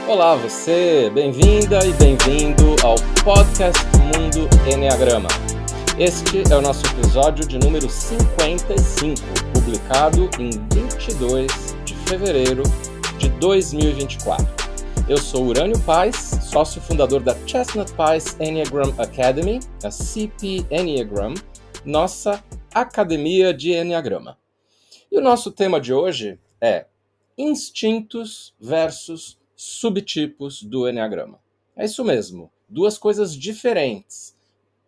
Olá você, bem-vinda e bem-vindo ao Podcast Mundo Enneagrama. Este é o nosso episódio de número 55, publicado em 22 de fevereiro de 2024. Eu sou Urânio Paes, sócio fundador da Chestnut Pies Enneagram Academy, a CP Enneagram, nossa academia de Enneagrama. E o nosso tema de hoje é instintos versus subtipos do Enneagrama. É isso mesmo, duas coisas diferentes,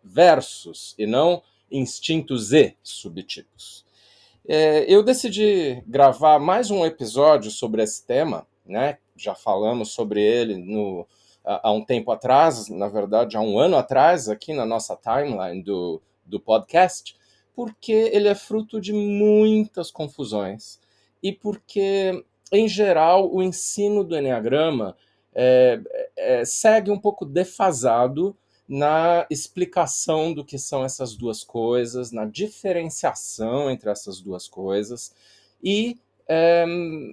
versus e não instintos e subtipos. Eu decidi gravar mais um episódio sobre esse tema, né? Já falamos sobre ele há um tempo atrás, na verdade há um ano atrás, aqui na nossa timeline do podcast, porque ele é fruto de muitas confusões e porque, em geral, o ensino do Enneagrama segue um pouco defasado na explicação do que são essas duas coisas, na diferenciação entre essas duas coisas e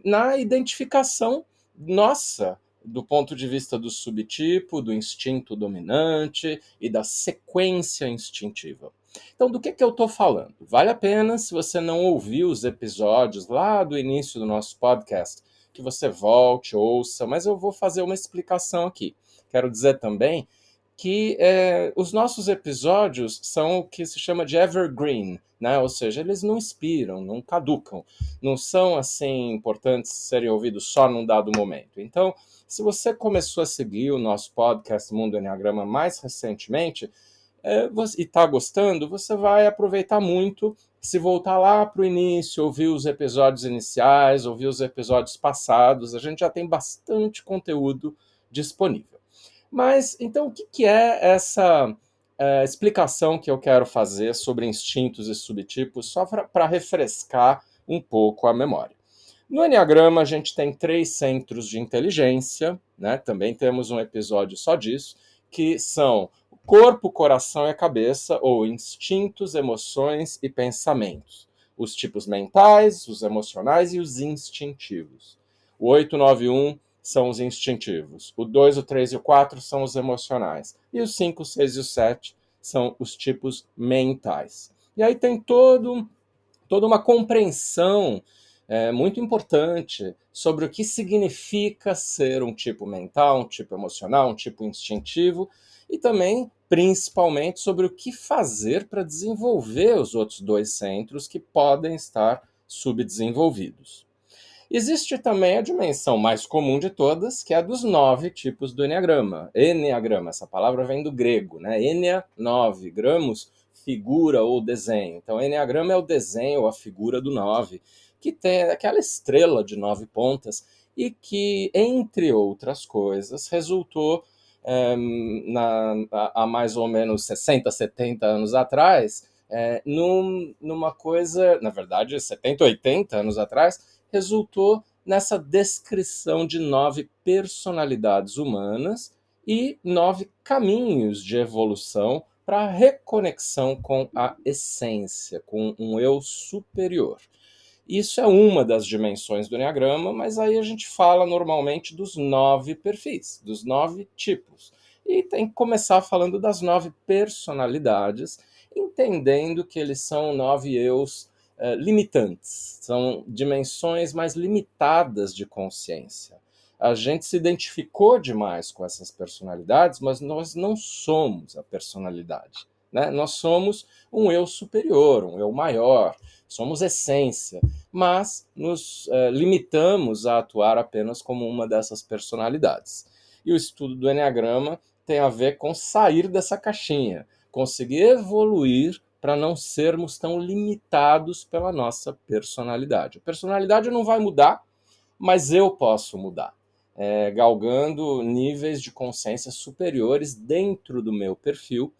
na identificação nossa do ponto de vista do subtipo, do instinto dominante e da sequência instintiva. Então, do que eu estou falando? Vale a pena, se você não ouviu os episódios lá do início do nosso podcast, que você volte, ouça, mas eu vou fazer uma explicação aqui. Quero dizer também que os nossos episódios são o que se chama de evergreen, né? Ou seja, eles não expiram, não caducam, não são assim importantes serem ouvidos só num dado momento. Então, se você começou a seguir o nosso podcast Mundo Enneagrama mais recentemente e está gostando, você vai aproveitar muito se voltar lá para o início, ouvir os episódios iniciais, ouvir os episódios passados. A gente já tem bastante conteúdo disponível. Mas, então, o que é essa explicação que eu quero fazer sobre instintos e subtipos, só para refrescar um pouco a memória? No Enneagrama, a gente tem 3 centros de inteligência, né? Também temos um episódio só disso, que são o corpo, coração e a cabeça, ou instintos, emoções e pensamentos. Os tipos mentais, os emocionais e os instintivos. O 891 são os instintivos. O 2, o 3 e o 4 são os emocionais. E os 5, o 6 e o 7 são os tipos mentais. E aí tem toda uma compreensão muito importante sobre o que significa ser um tipo mental, um tipo emocional, um tipo instintivo, e também, principalmente, sobre o que fazer para desenvolver os outros 2 centros que podem estar subdesenvolvidos. Existe também a dimensão mais comum de todas, que é a dos 9 tipos do Enneagrama. Enneagrama, essa palavra vem do grego, né? Ennea, 9, gramos, figura ou desenho. Então, Enneagrama é o desenho, a figura do 9, que tem aquela estrela de 9 pontas e que, entre outras coisas, resultou há mais ou menos 60, 70 anos atrás, numa coisa, na verdade, 70, 80 anos atrás, resultou nessa descrição de 9 personalidades humanas e 9 caminhos de evolução para a reconexão com a essência, com um eu superior. Isso é uma das dimensões do Enneagrama, mas aí a gente fala normalmente dos 9 perfis, dos 9 tipos. E tem que começar falando das 9 personalidades, entendendo que eles são 9 eus limitantes, são dimensões mais limitadas de consciência. A gente se identificou demais com essas personalidades, mas nós não somos a personalidade, né? Nós somos um eu superior, um eu maior, somos essência, mas nos limitamos a atuar apenas como uma dessas personalidades. E o estudo do Enneagrama tem a ver com sair dessa caixinha, conseguir evoluir para não sermos tão limitados pela nossa personalidade. A personalidade não vai mudar, mas eu posso mudar, galgando níveis de consciência superiores dentro do meu perfil,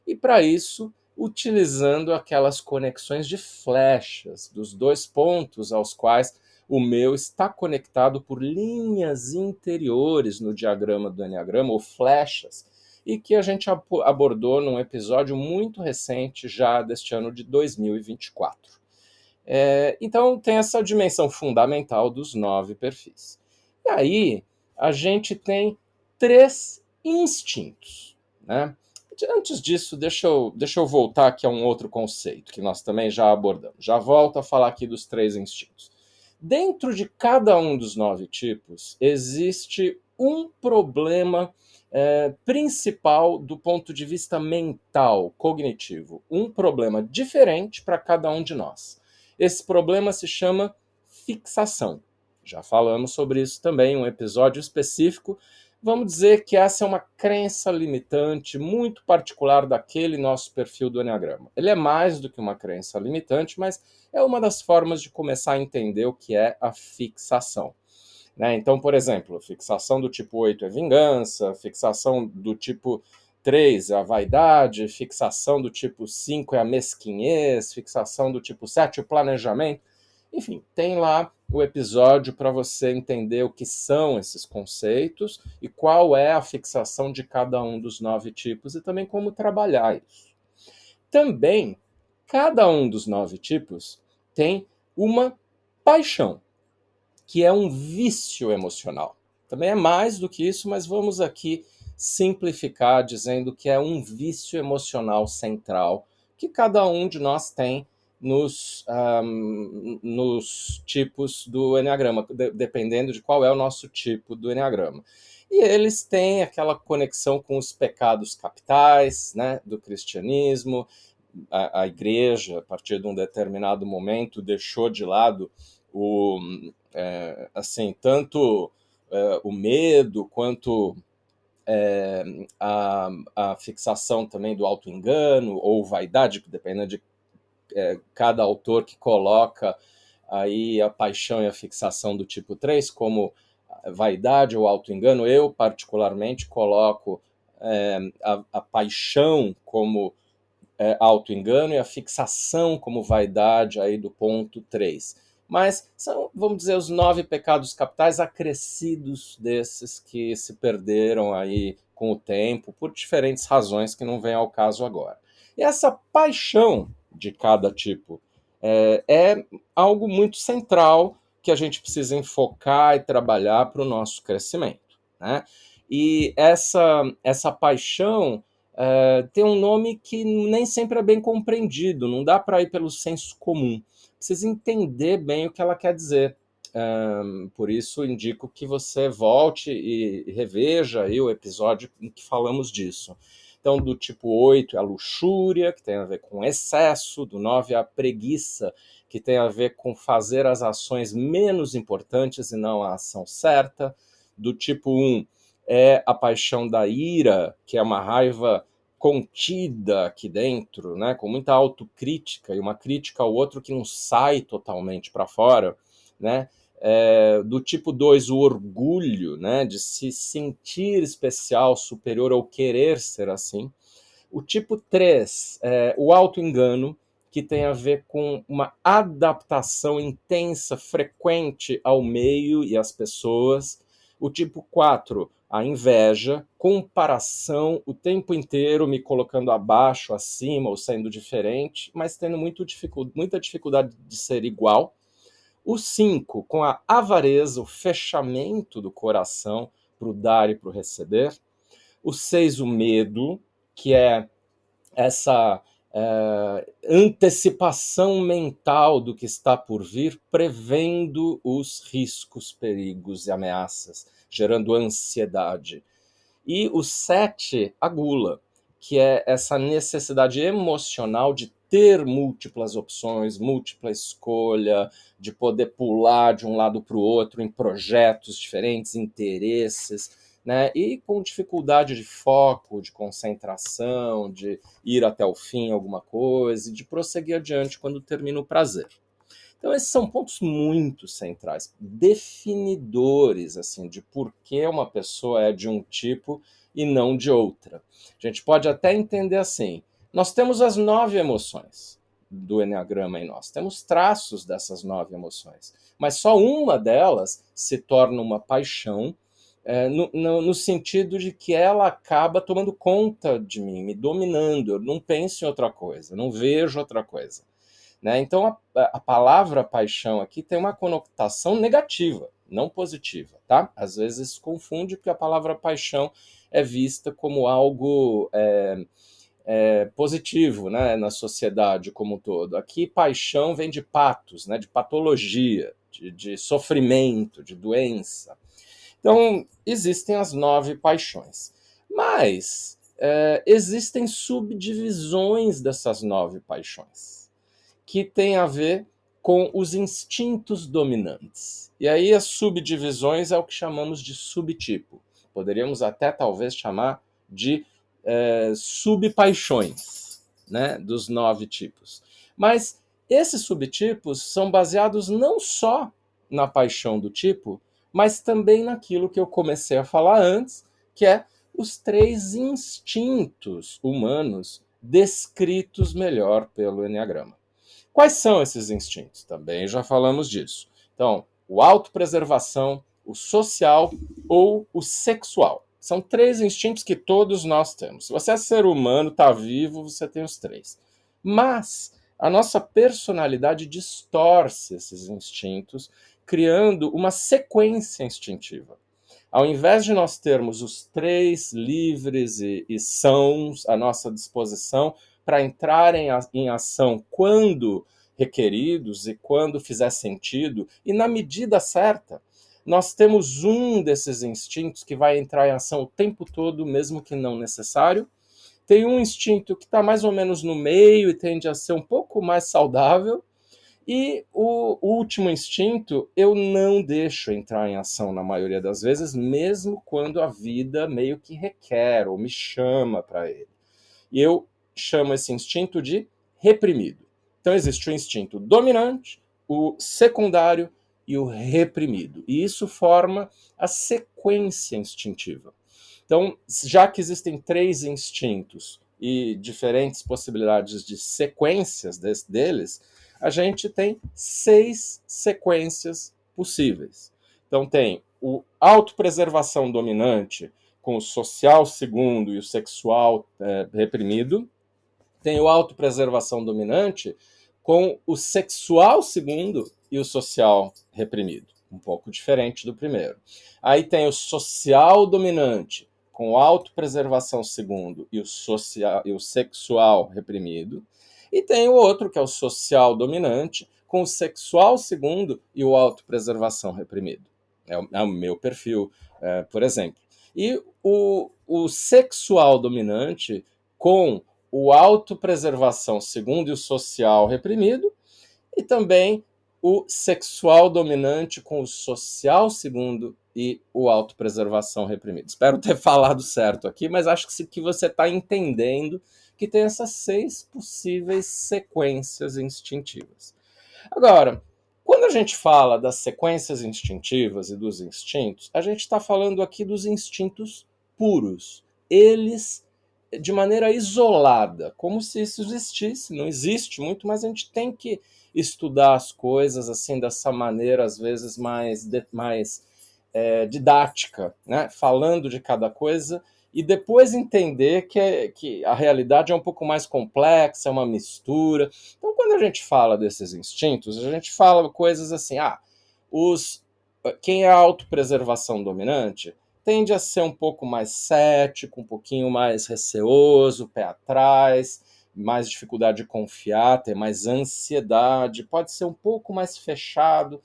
e para isso, utilizando aquelas conexões de flechas dos 2 pontos aos quais o meu está conectado por linhas interiores no diagrama do Enneagrama, ou flechas, e que a gente abordou num episódio muito recente, já deste ano de 2024. Então, tem essa dimensão fundamental dos 9 perfis. E aí, a gente tem 3 instintos, né? Antes disso, deixa eu voltar aqui a um outro conceito que nós também já abordamos. Já volto a falar aqui dos 3 instintos. Dentro de cada um dos 9 tipos, existe um problema principal do ponto de vista mental, cognitivo. Um problema diferente para cada um de nós. Esse problema se chama fixação. Já falamos sobre isso também em um episódio específico. Vamos dizer que essa é uma crença limitante muito particular daquele nosso perfil do Eneagrama. Ele é mais do que uma crença limitante, mas é uma das formas de começar a entender o que é a fixação. Né? Então, por exemplo, fixação do tipo 8 é vingança, fixação do tipo 3 é a vaidade, fixação do tipo 5 é a mesquinhez, fixação do tipo 7 é o planejamento. Enfim, tem lá o episódio para você entender o que são esses conceitos e qual é a fixação de cada um dos 9 tipos e também como trabalhar isso. Também, cada um dos 9 tipos tem uma paixão, que é um vício emocional. Também é mais do que isso, mas vamos aqui simplificar dizendo que é um vício emocional central que cada um de nós tem nos tipos do Eneagrama, dependendo de qual é o nosso tipo do Eneagrama. E eles têm aquela conexão com os pecados capitais, né, do cristianismo. A igreja, a partir de um determinado momento, deixou de lado assim, tanto o medo quanto a fixação também do auto-engano ou vaidade, dependendo de cada autor que coloca aí a paixão e a fixação do tipo 3 como vaidade ou auto-engano. Eu, particularmente, coloco a paixão como auto-engano e a fixação como vaidade aí do ponto 3. Mas são, vamos dizer, os 9 pecados capitais acrescidos desses que se perderam aí com o tempo, por diferentes razões que não vêm ao caso agora. E essa paixão de cada tipo é algo muito central que a gente precisa enfocar e trabalhar para o nosso crescimento, né? E essa paixão tem um nome que nem sempre é bem compreendido, não dá para ir pelo senso comum. Precisa entender bem o que ela quer dizer. Por isso, indico que você volte e reveja aí o episódio em que falamos disso. Então, do tipo 8 é a luxúria, que tem a ver com excesso, do 9 é a preguiça, que tem a ver com fazer as ações menos importantes e não a ação certa. Do tipo 1 é a paixão da ira, que é uma raiva contida aqui dentro, né, com muita autocrítica e uma crítica ao outro que não sai totalmente para fora, né? Do tipo 2, o orgulho, né, de se sentir especial, superior ou querer ser assim. O tipo 3, o auto-engano, que tem a ver com uma adaptação intensa, frequente ao meio e às pessoas. O tipo 4, a inveja, comparação, o tempo inteiro me colocando abaixo, acima ou sendo diferente, mas tendo muita dificuldade de ser igual. O 5, com a avareza, o fechamento do coração para o dar e para o receber. O 6, o medo, que é essa antecipação mental do que está por vir, prevendo os riscos, perigos e ameaças, gerando ansiedade. E o 7, a gula, que é essa necessidade emocional de ter múltiplas opções, múltipla escolha, de poder pular de um lado para o outro em projetos diferentes, interesses, né? E com dificuldade de foco, de concentração, de ir até o fim em alguma coisa, e de prosseguir adiante quando termina o prazer. Então esses são pontos muito centrais, definidores assim, de por que uma pessoa é de um tipo e não de outra. A gente pode até entender assim, nós temos as 9 emoções do Eneagrama em nós, temos traços dessas 9 emoções, mas só uma delas se torna uma paixão, no sentido de que ela acaba tomando conta de mim, me dominando, eu não penso em outra coisa, não vejo outra coisa. Né? Então, a palavra paixão aqui tem uma conotação negativa. não positiva, tá? Às vezes se confunde porque a palavra paixão é vista como algo positivo, né, na sociedade como um todo. Aqui paixão vem de patos, né, de patologia, de sofrimento, de doença. Então, existem as 9 paixões. Mas existem subdivisões dessas 9 paixões, que tem a ver com os instintos dominantes. E aí as subdivisões é o que chamamos de subtipo. Poderíamos até talvez chamar de subpaixões, né, dos 9 tipos. Mas esses subtipos são baseados não só na paixão do tipo, mas também naquilo que eu comecei a falar antes, que é os 3 instintos humanos descritos melhor pelo Eneagrama. Quais são esses instintos? Também já falamos disso. Então, o autopreservação, o social ou o sexual. São 3 instintos que todos nós temos. Se você é ser humano, está vivo, você tem os 3. Mas a nossa personalidade distorce esses instintos, criando uma sequência instintiva. Ao invés de nós termos os 3 livres e sãos à nossa disposição para entrarem em ação quando requeridos e quando fizer sentido e na medida certa, nós temos um desses instintos que vai entrar em ação o tempo todo, mesmo que não necessário. Tem um instinto que está mais ou menos no meio e tende a ser um pouco mais saudável. E o último instinto eu não deixo entrar em ação na maioria das vezes, mesmo quando a vida meio que requer ou me chama para ele. E eu chamo esse instinto de reprimido. Então existe o instinto dominante, o secundário e o reprimido. E isso forma a sequência instintiva. Então, já que existem 3 instintos e diferentes possibilidades de sequências deles, a gente tem 6 sequências possíveis. Então tem o autopreservação dominante, com o social segundo e o sexual reprimido. Tem o autopreservação dominante com o sexual segundo e o social reprimido. Um pouco diferente do primeiro. Aí tem o social dominante com o autopreservação segundo e o sexual reprimido. E tem o outro, que é o social dominante, com o sexual segundo e o autopreservação reprimido. É o meu perfil, por exemplo. E o sexual dominante com o autopreservação segundo e o social reprimido, e também o sexual dominante com o social segundo e o autopreservação reprimido. Espero ter falado certo aqui, mas acho que você está entendendo que tem essas 6 possíveis sequências instintivas. Agora, quando a gente fala das sequências instintivas e dos instintos, a gente está falando aqui dos instintos puros. Eles, de maneira isolada, como se isso existisse. Não existe muito, mas a gente tem que estudar as coisas assim dessa maneira, às vezes mais didática, né? Falando de cada coisa e depois entender que a realidade é um pouco mais complexa, é uma mistura. Então, quando a gente fala desses instintos, a gente fala coisas assim, quem é a autopreservação dominante tende a ser um pouco mais cético, um pouquinho mais receoso, pé atrás, mais dificuldade de confiar, ter mais ansiedade, pode ser um pouco mais fechado.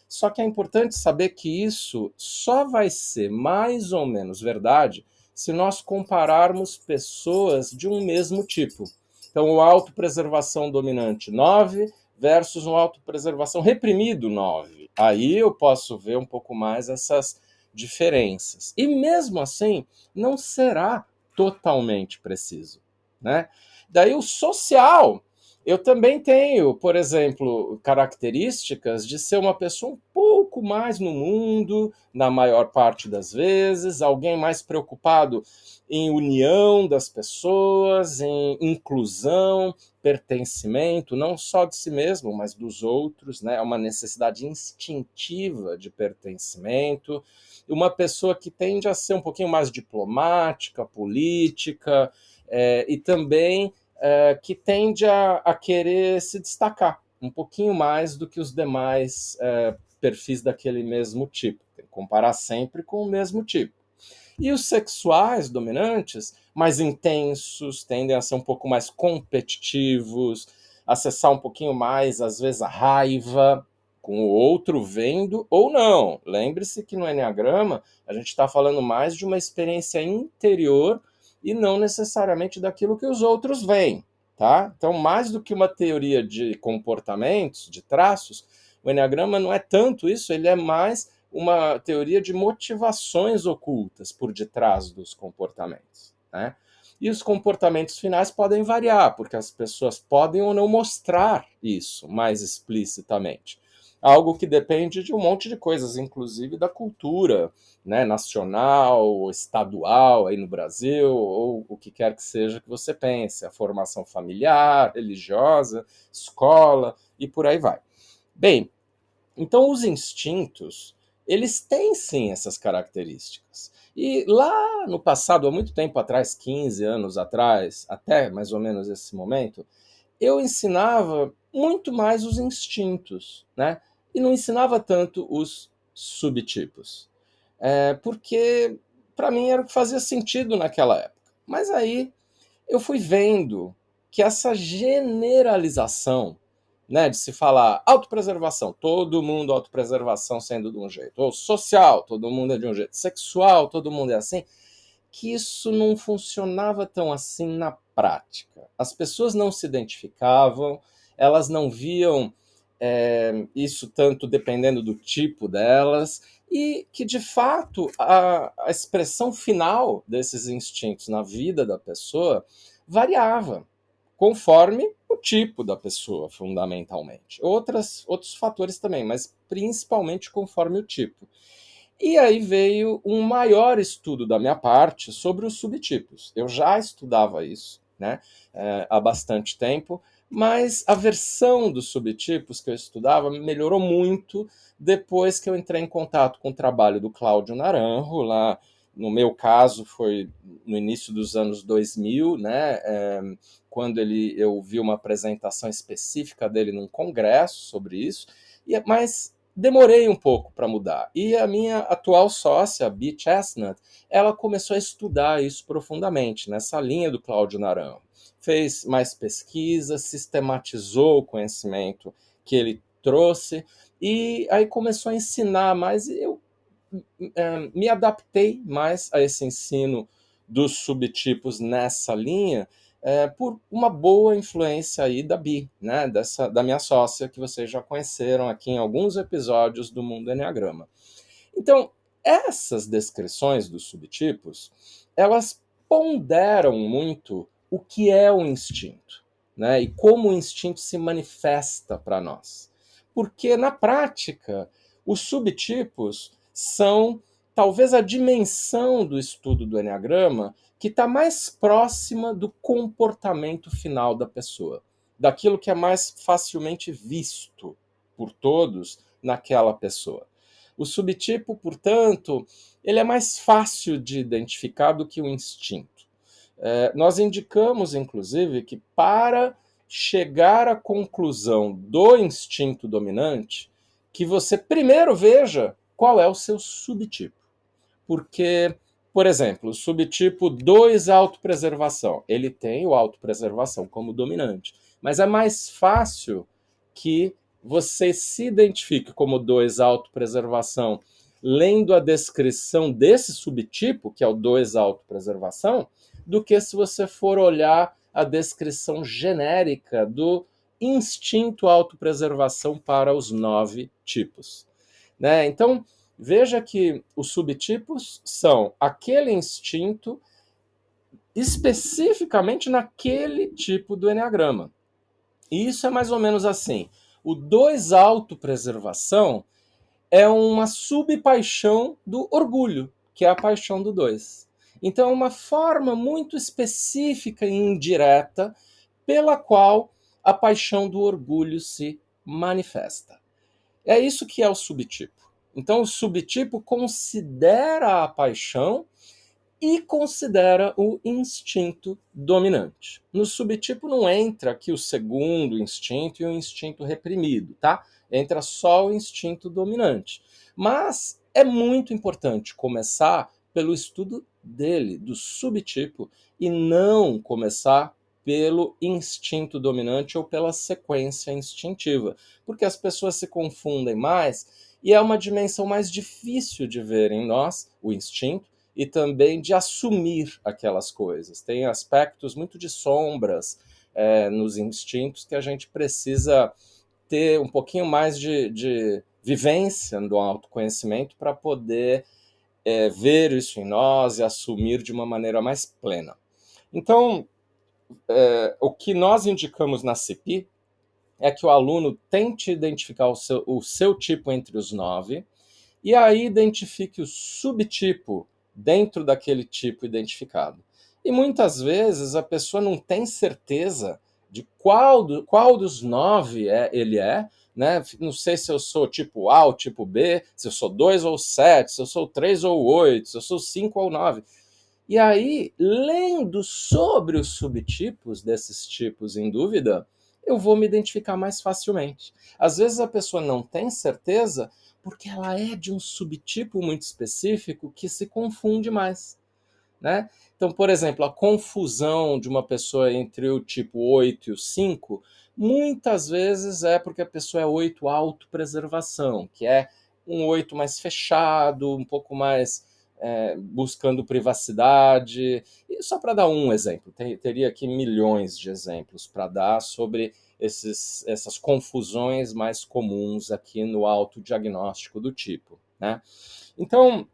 Só que é importante saber que isso só vai ser mais ou menos verdade se nós compararmos pessoas de um mesmo tipo. Então, o autopreservação dominante 9 versus um autopreservação reprimido 9. Aí eu posso ver um pouco mais essas diferenças. E mesmo assim, não será totalmente preciso, né? Daí o social, eu também tenho, por exemplo, características de ser uma pessoa um pouco mais no mundo, na maior parte das vezes, alguém mais preocupado em união das pessoas, em inclusão, pertencimento, não só de si mesmo, mas dos outros, né? É uma necessidade instintiva de pertencimento. Uma pessoa que tende a ser um pouquinho mais diplomática, política, e também que tende a querer se destacar um pouquinho mais do que os demais perfis daquele mesmo tipo. Tem que comparar sempre com o mesmo tipo. E os sexuais dominantes, mais intensos, tendem a ser um pouco mais competitivos, acessar um pouquinho mais, às vezes, a raiva, com o outro vendo ou não. Lembre-se que no Eneagrama a gente está falando mais de uma experiência interior e não necessariamente daquilo que os outros veem. Tá? Então, mais do que uma teoria de comportamentos, de traços, o Eneagrama não é tanto isso, ele é mais uma teoria de motivações ocultas por detrás dos comportamentos, né? E os comportamentos finais podem variar, porque as pessoas podem ou não mostrar isso mais explicitamente. Algo que depende de um monte de coisas, inclusive da cultura, né, nacional, estadual, aí no Brasil, ou o que quer que seja que você pense, a formação familiar, religiosa, escola e por aí vai. Bem, então os instintos, eles têm sim essas características. E lá no passado, há muito tempo atrás, 15 anos atrás, até mais ou menos esse momento, eu ensinava muito mais os instintos, né? E não ensinava tanto os subtipos. Porque para mim era o que fazia sentido naquela época. Mas aí eu fui vendo que essa generalização, né, de se falar autopreservação, todo mundo autopreservação sendo de um jeito, ou social, todo mundo é de um jeito, sexual, todo mundo é assim, que isso não funcionava tão assim na prática. As pessoas não se identificavam, elas não viam isso tanto dependendo do tipo delas, e que, de fato, a expressão final desses instintos na vida da pessoa variava, conforme o tipo da pessoa, fundamentalmente. Outros fatores também, mas principalmente conforme o tipo. E aí veio um maior estudo da minha parte sobre os subtipos. Eu já estudava isso, né, há bastante tempo, mas a versão dos subtipos que eu estudava melhorou muito depois que eu entrei em contato com o trabalho do Cláudio Naranjo, lá no meu caso foi no início dos anos 2000, né, quando eu vi uma apresentação específica dele num congresso sobre isso, mas demorei um pouco para mudar. E a minha atual sócia, a Bee Chestnut, ela começou a estudar isso profundamente, nessa linha do Cláudio Naranjo. Fez mais pesquisa, sistematizou o conhecimento que ele trouxe e aí começou a ensinar mais. E eu me adaptei mais a esse ensino dos subtipos nessa linha por uma boa influência aí da Bi, né, da minha sócia, que vocês já conheceram aqui em alguns episódios do Mundo Eneagrama. Então, essas descrições dos subtipos, elas ponderam muito o que é o instinto, né, e como o instinto se manifesta para nós. Porque, na prática, os subtipos são talvez a dimensão do estudo do Eneagrama que está mais próxima do comportamento final da pessoa, daquilo que é mais facilmente visto por todos naquela pessoa. O subtipo, portanto, ele é mais fácil de identificar do que o instinto. Nós indicamos, inclusive, que para chegar à conclusão do instinto dominante, que você primeiro veja qual é o seu subtipo. Porque, por exemplo, o subtipo 2 autopreservação, ele tem o autopreservação como dominante, mas é mais fácil que você se identifique como 2 autopreservação lendo a descrição desse subtipo, que é o 2 autopreservação, do que se você for olhar a descrição genérica do instinto autopreservação para os 9 tipos. Né? Então, veja que os subtipos são aquele instinto especificamente naquele tipo do Eneagrama. E isso é mais ou menos assim. O 2 autopreservação é uma subpaixão do orgulho, que é a paixão do 2. Então é uma forma muito específica e indireta pela qual a paixão do orgulho se manifesta. É isso que é o subtipo. Então o subtipo considera a paixão e considera o instinto dominante. No subtipo não entra aqui o segundo instinto e o instinto reprimido, tá? Entra só o instinto dominante. Mas é muito importante começar pelo estudo dele, do subtipo, e não começar pelo instinto dominante ou pela sequência instintiva, porque as pessoas se confundem mais e é uma dimensão mais difícil de ver em nós, o instinto, e também de assumir aquelas coisas. Tem aspectos muito de sombras nos instintos que a gente precisa ter um pouquinho mais de vivência do autoconhecimento para poder ver isso em nós e assumir de uma maneira mais plena. Então, o que nós indicamos na CPI é que o aluno tente identificar o seu tipo entre os 9, e aí identifique o subtipo dentro daquele tipo identificado. E muitas vezes a pessoa não tem certeza de qual dos 9 ele é, né? Não sei se eu sou tipo A ou tipo B, se eu sou 2 ou 7, se eu sou 3 ou 8, se eu sou 5 ou 9. E aí, lendo sobre os subtipos desses tipos em dúvida, eu vou me identificar mais facilmente. Às vezes a pessoa não tem certeza porque ela é de um subtipo muito específico que se confunde mais, né? Então, por exemplo, a confusão de uma pessoa entre o tipo 8 e o 5, muitas vezes é porque a pessoa é 8 autopreservação, que é um 8 mais fechado, um pouco mais buscando privacidade. E só para dar um exemplo, teria aqui milhões de exemplos para dar sobre essas confusões mais comuns aqui no autodiagnóstico do tipo, né? Então,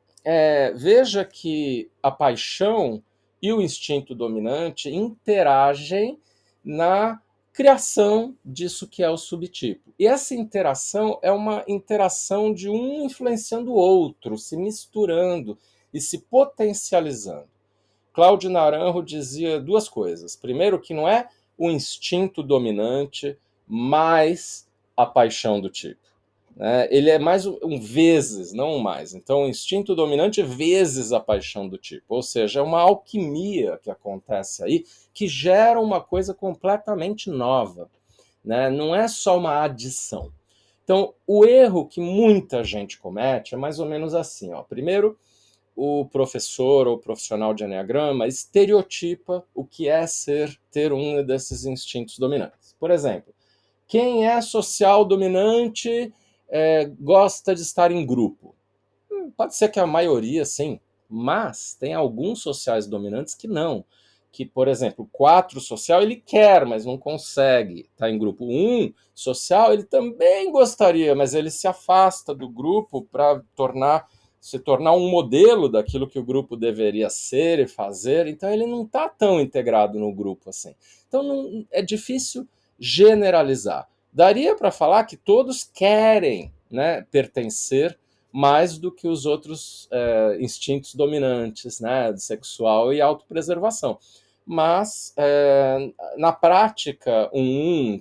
veja que a paixão e o instinto dominante interagem na criação disso que é o subtipo. E essa interação é uma interação de um influenciando o outro, se misturando e se potencializando. Cláudio Naranjo dizia duas coisas. Primeiro, que não é o instinto dominante mais a paixão do tipo. Ele é mais um vezes, não um mais. Então, o instinto dominante vezes a paixão do tipo. Ou seja, é uma alquimia que acontece aí, que gera uma coisa completamente nova, né? Não é só uma adição. Então, o erro que muita gente comete é mais ou menos assim. Ó. Primeiro, o professor ou profissional de eneagrama estereotipa o que é ter um desses instintos dominantes. Por exemplo, quem é social dominante gosta de estar em grupo. Pode ser que a maioria, sim, mas tem alguns sociais dominantes que não. Que, por exemplo, 4 social ele quer, mas não consegue estar em grupo. 1 social ele também gostaria, mas ele se afasta do grupo para se tornar um modelo daquilo que o grupo deveria ser e fazer. Então ele não está tão integrado no grupo assim. Então é difícil generalizar. Daria para falar que todos querem, né, pertencer mais do que os outros instintos dominantes, né, sexual e autopreservação. Mas, na prática,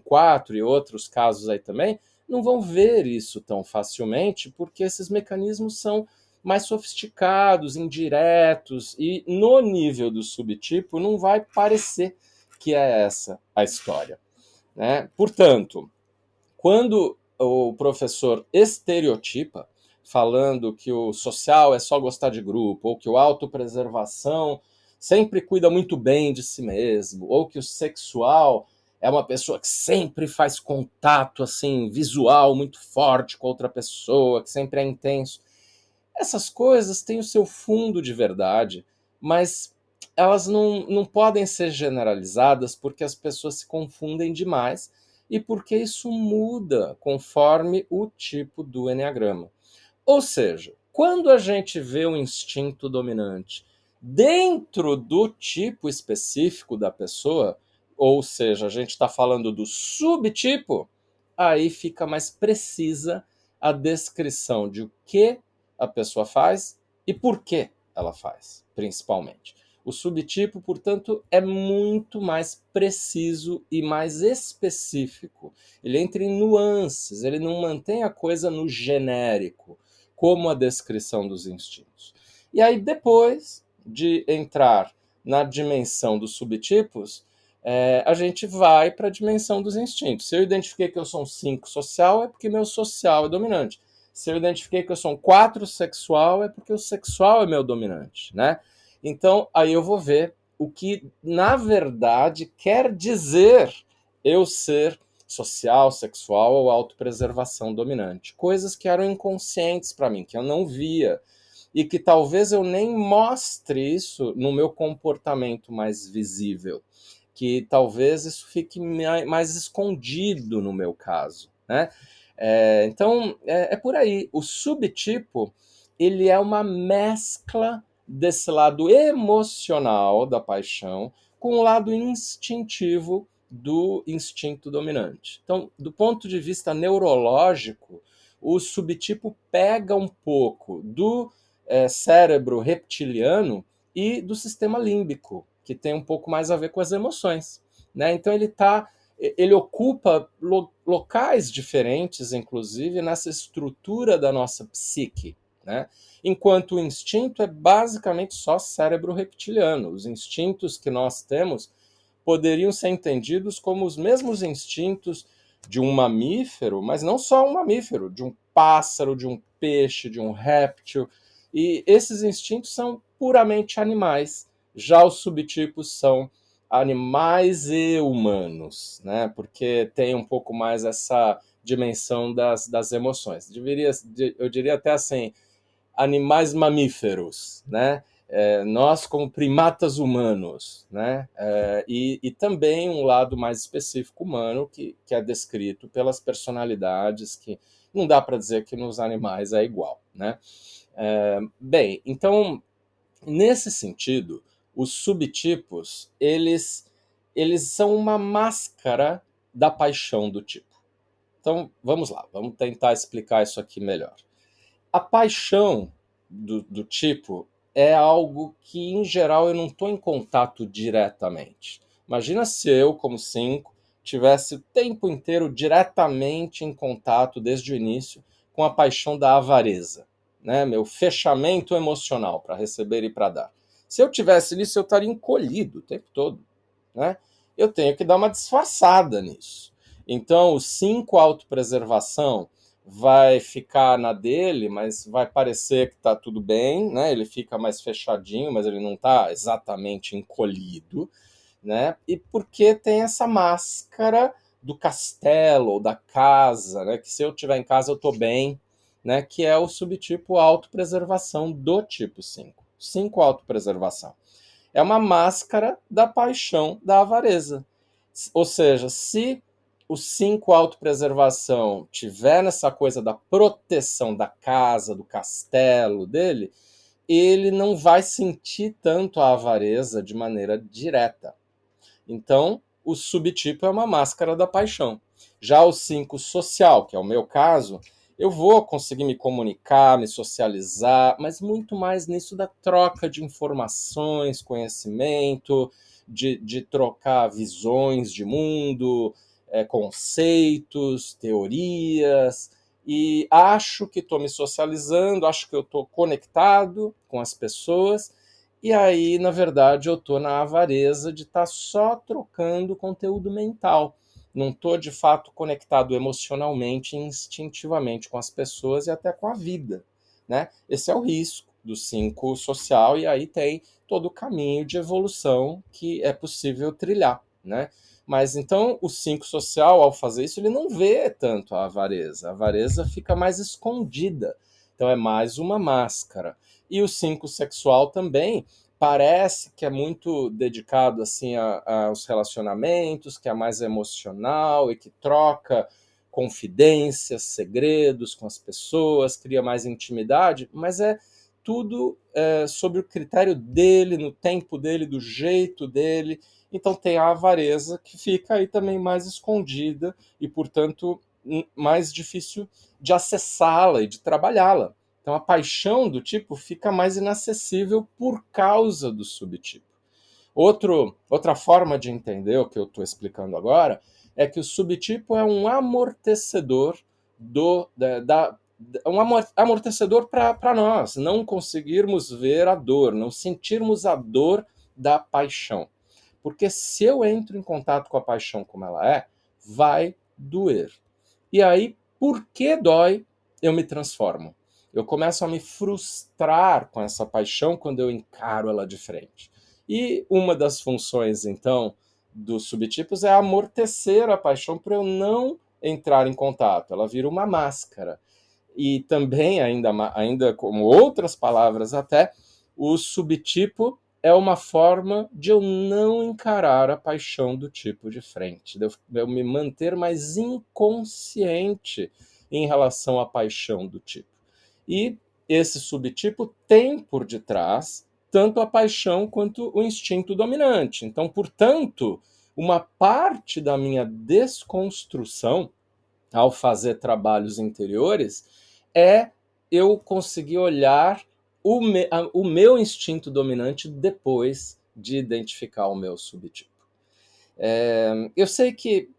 4 e outros casos aí também, não vão ver isso tão facilmente, porque esses mecanismos são mais sofisticados, indiretos, e no nível do subtipo não vai parecer que é essa a história, né? Portanto, quando o professor estereotipa, falando que o social é só gostar de grupo, ou que o autopreservação sempre cuida muito bem de si mesmo, ou que o sexual é uma pessoa que sempre faz contato assim visual muito forte com outra pessoa, que sempre é intenso. Essas coisas têm o seu fundo de verdade, mas elas não podem ser generalizadas porque as pessoas se confundem demais e porque isso muda conforme o tipo do eneagrama. Ou seja, quando a gente vê um instinto dominante dentro do tipo específico da pessoa, ou seja, a gente está falando do subtipo, aí fica mais precisa a descrição de o que a pessoa faz e por que ela faz, principalmente. O subtipo, portanto, é muito mais preciso e mais específico. Ele entra em nuances, ele não mantém a coisa no genérico, como a descrição dos instintos. E aí depois, de entrar na dimensão dos subtipos, a gente vai para a dimensão dos instintos. Se eu identifiquei que eu sou um 5 social, é porque meu social é dominante. Se eu identifiquei que eu sou um 4 sexual, é porque o sexual é meu dominante, né? Então, aí eu vou ver o que, na verdade, quer dizer eu ser social, sexual ou autopreservação dominante. Coisas que eram inconscientes para mim, que eu não via. E que talvez eu nem mostre isso no meu comportamento mais visível. Que talvez isso fique mais escondido no meu caso, né? Então, é por aí. O subtipo, ele é uma mescla desse lado emocional da paixão com o lado instintivo do instinto dominante. Então, do ponto de vista neurológico, o subtipo pega um pouco do cérebro reptiliano e do sistema límbico, que tem um pouco mais a ver com as emoções, né? Então ele ocupa locais diferentes, inclusive, nessa estrutura da nossa psique, né? Enquanto o instinto é basicamente só cérebro reptiliano. Os instintos que nós temos poderiam ser entendidos como os mesmos instintos de um mamífero, mas não só um mamífero, de um pássaro, de um peixe, de um réptil. E esses instintos são puramente animais. Já os subtipos são animais e humanos, né? Porque tem um pouco mais essa dimensão das emoções. Eu diria até assim, animais mamíferos, né? Nós como primatas humanos, né? E também um lado mais específico humano que é descrito pelas personalidades que não dá para dizer que nos animais é igual, né? Bem, então nesse sentido, os subtipos eles são uma máscara da paixão do tipo. Então vamos lá, vamos tentar explicar isso aqui melhor. A paixão do tipo é algo que, em geral, eu não estou em contato diretamente. Imagina se eu, como 5, tivesse o tempo inteiro diretamente em contato, desde o início, com a paixão da avareza, né? Meu fechamento emocional para receber e para dar. Se eu tivesse nisso, eu estaria encolhido o tempo todo, né? Eu tenho que dar uma disfarçada nisso. Então, o 5 autopreservação vai ficar na dele, mas vai parecer que está tudo bem, né? Ele fica mais fechadinho, mas ele não está exatamente encolhido, né? E porque tem essa máscara do castelo ou da casa, né? Que se eu estiver em casa eu estou bem, né? Que é o subtipo autopreservação do tipo 5. 5 autopreservação. É uma máscara da paixão da avareza. Ou seja, se o 5 autopreservação tiver nessa coisa da proteção da casa, do castelo dele, ele não vai sentir tanto a avareza de maneira direta. Então, o subtipo é uma máscara da paixão. Já o 5 social, que é o meu caso, eu vou conseguir me comunicar, me socializar, mas muito mais nisso da troca de informações, conhecimento, de trocar visões de mundo, conceitos, teorias, e acho que estou me socializando, acho que eu estou conectado com as pessoas, e aí, na verdade, eu estou na avareza de estar só trocando conteúdo mental. Não estou, de fato, conectado emocionalmente e instintivamente com as pessoas e até com a vida, né? Esse é o risco do 5 social, e aí tem todo o caminho de evolução que é possível trilhar, né? Mas então o 5 social, ao fazer isso, ele não vê tanto a avareza. A avareza fica mais escondida. Então é mais uma máscara. E o 5 sexual também parece que é muito dedicado assim aos relacionamentos, que é mais emocional e que troca confidências, segredos com as pessoas, cria mais intimidade, mas é tudo sobre o critério dele, no tempo dele, do jeito dele. Então tem a avareza que fica aí também mais escondida e, portanto, mais difícil de acessá-la e de trabalhá-la. Então a paixão do tipo fica mais inacessível por causa do subtipo. Outra forma de entender o que eu estou explicando agora é que o subtipo é um amortecedor um amortecedor para nós não conseguirmos ver a dor, não sentirmos a dor da paixão. Porque se eu entro em contato com a paixão como ela é, vai doer. E aí, porque dói, eu me transformo. Eu começo a me frustrar com essa paixão quando eu encaro ela de frente. E uma das funções, então, dos subtipos é amortecer a paixão para eu não entrar em contato. Ela vira uma máscara. E também, ainda como outras palavras até, o subtipo é uma forma de eu não encarar a paixão do tipo de frente, de eu me manter mais inconsciente em relação à paixão do tipo. E esse subtipo tem por detrás tanto a paixão quanto o instinto dominante. Então, portanto, uma parte da minha desconstrução ao fazer trabalhos interiores é eu conseguir olhar o meu instinto dominante depois de identificar o meu subtipo. Eu sei que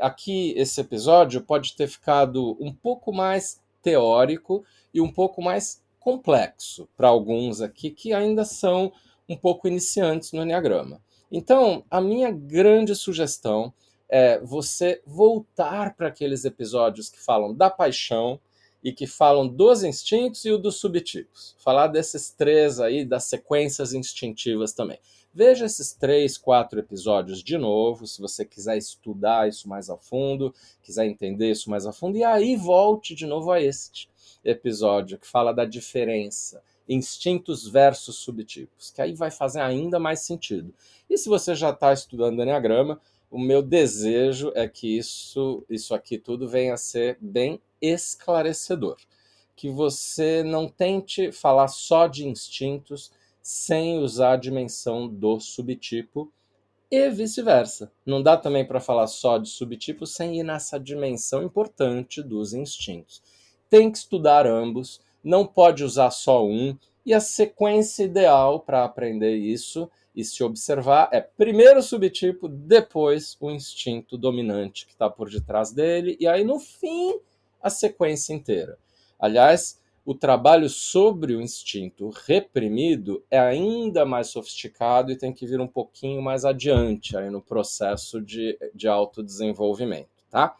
aqui esse episódio pode ter ficado um pouco mais teórico e um pouco mais complexo para alguns aqui que ainda são um pouco iniciantes no Enneagrama. Então, a minha grande sugestão é você voltar para aqueles episódios que falam da paixão e que falam dos instintos e o dos subtipos. Falar desses três aí, das sequências instintivas também. Veja esses 3, 4 episódios de novo, se você quiser estudar isso mais a fundo, quiser entender isso mais a fundo, e aí volte de novo a este episódio que fala da diferença, instintos versus subtipos, que aí vai fazer ainda mais sentido. E se você já está estudando Enneagrama, o meu desejo é que isso aqui tudo venha a ser bem esclarecedor. Que você não tente falar só de instintos sem usar a dimensão do subtipo e vice-versa. Não dá também para falar só de subtipo sem ir nessa dimensão importante dos instintos. Tem que estudar ambos, não pode usar só um, e a sequência ideal para aprender isso e se observar é primeiro o subtipo, depois o instinto dominante que está por detrás dele, e aí no fim a sequência inteira. Aliás, o trabalho sobre o instinto reprimido é ainda mais sofisticado e tem que vir um pouquinho mais adiante aí no processo de autodesenvolvimento, tá?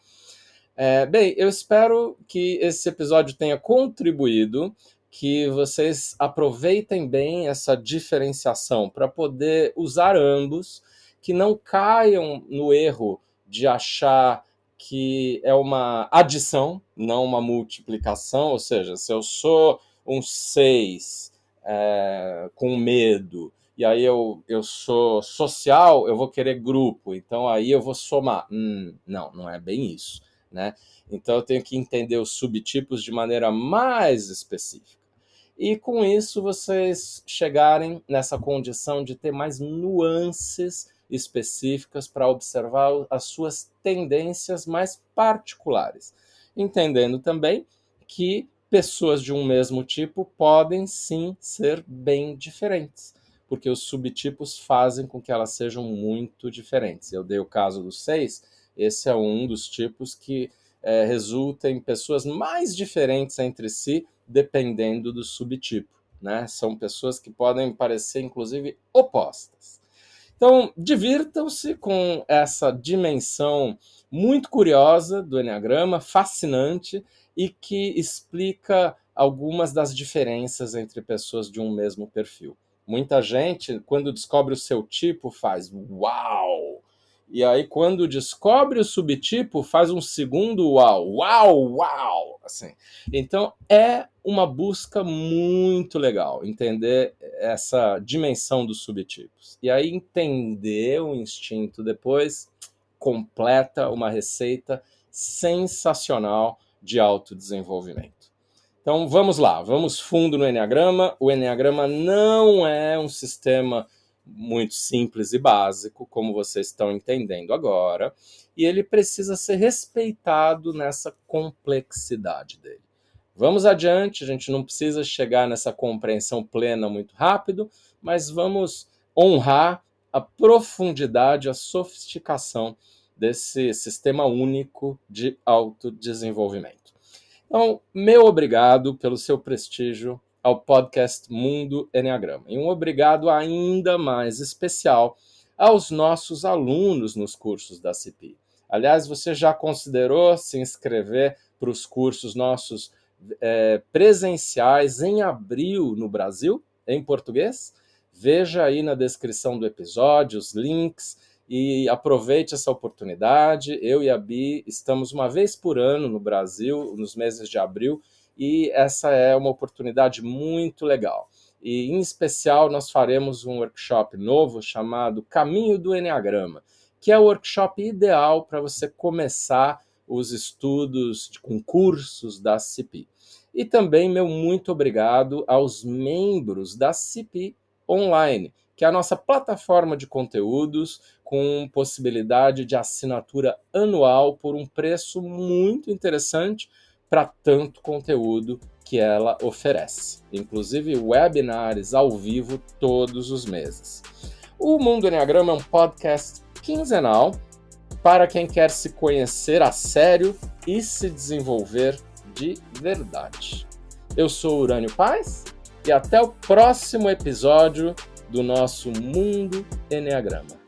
Bem, eu espero que esse episódio tenha contribuído, que vocês aproveitem bem essa diferenciação para poder usar ambos, que não caiam no erro de achar que é uma adição, não uma multiplicação, ou seja, se eu sou um 6 com medo, e aí eu sou social, eu vou querer grupo, então aí eu vou somar. Não é bem isso, né? Então eu tenho que entender os subtipos de maneira mais específica. E com isso vocês chegarem nessa condição de ter mais nuances específicas para observar as suas tendências mais particulares. Entendendo também que pessoas de um mesmo tipo podem sim ser bem diferentes, porque os subtipos fazem com que elas sejam muito diferentes. Eu dei o caso dos 6, esse é um dos tipos que resulta em pessoas mais diferentes entre si, dependendo do subtipo, né? São pessoas que podem parecer, inclusive, opostas. Então, divirtam-se com essa dimensão muito curiosa do Enneagrama, fascinante, e que explica algumas das diferenças entre pessoas de um mesmo perfil. Muita gente, quando descobre o seu tipo, faz uau! E aí, quando descobre o subtipo, faz um segundo uau, uau, uau, assim. Então, é uma busca muito legal entender essa dimensão dos subtipos. E aí, entender o instinto depois completa uma receita sensacional de autodesenvolvimento. Então, vamos lá, vamos fundo no Enneagrama. O Enneagrama não é um sistema muito simples e básico, como vocês estão entendendo agora, e ele precisa ser respeitado nessa complexidade dele. Vamos adiante, a gente não precisa chegar nessa compreensão plena muito rápido, mas vamos honrar a profundidade, a sofisticação desse sistema único de autodesenvolvimento. Então, meu obrigado pelo seu prestígio ao podcast Mundo Enneagrama. E um obrigado ainda mais especial aos nossos alunos nos cursos da CPI. Aliás, você já considerou se inscrever para os cursos nossos presenciais em abril no Brasil, em português? Veja aí na descrição do episódio os links e aproveite essa oportunidade. Eu e a Bi estamos uma vez por ano no Brasil, nos meses de abril, e essa é uma oportunidade muito legal. E, em especial, nós faremos um workshop novo chamado Caminho do Enneagrama, que é o workshop ideal para você começar os estudos com cursos da CPI. E também meu muito obrigado aos membros da CPI Online, que é a nossa plataforma de conteúdos com possibilidade de assinatura anual por um preço muito interessante para tanto conteúdo que ela oferece, inclusive webinars ao vivo todos os meses. O Mundo Enneagrama é um podcast quinzenal para quem quer se conhecer a sério e se desenvolver de verdade. Eu sou Urânio Paz e até o próximo episódio do nosso Mundo Enneagrama.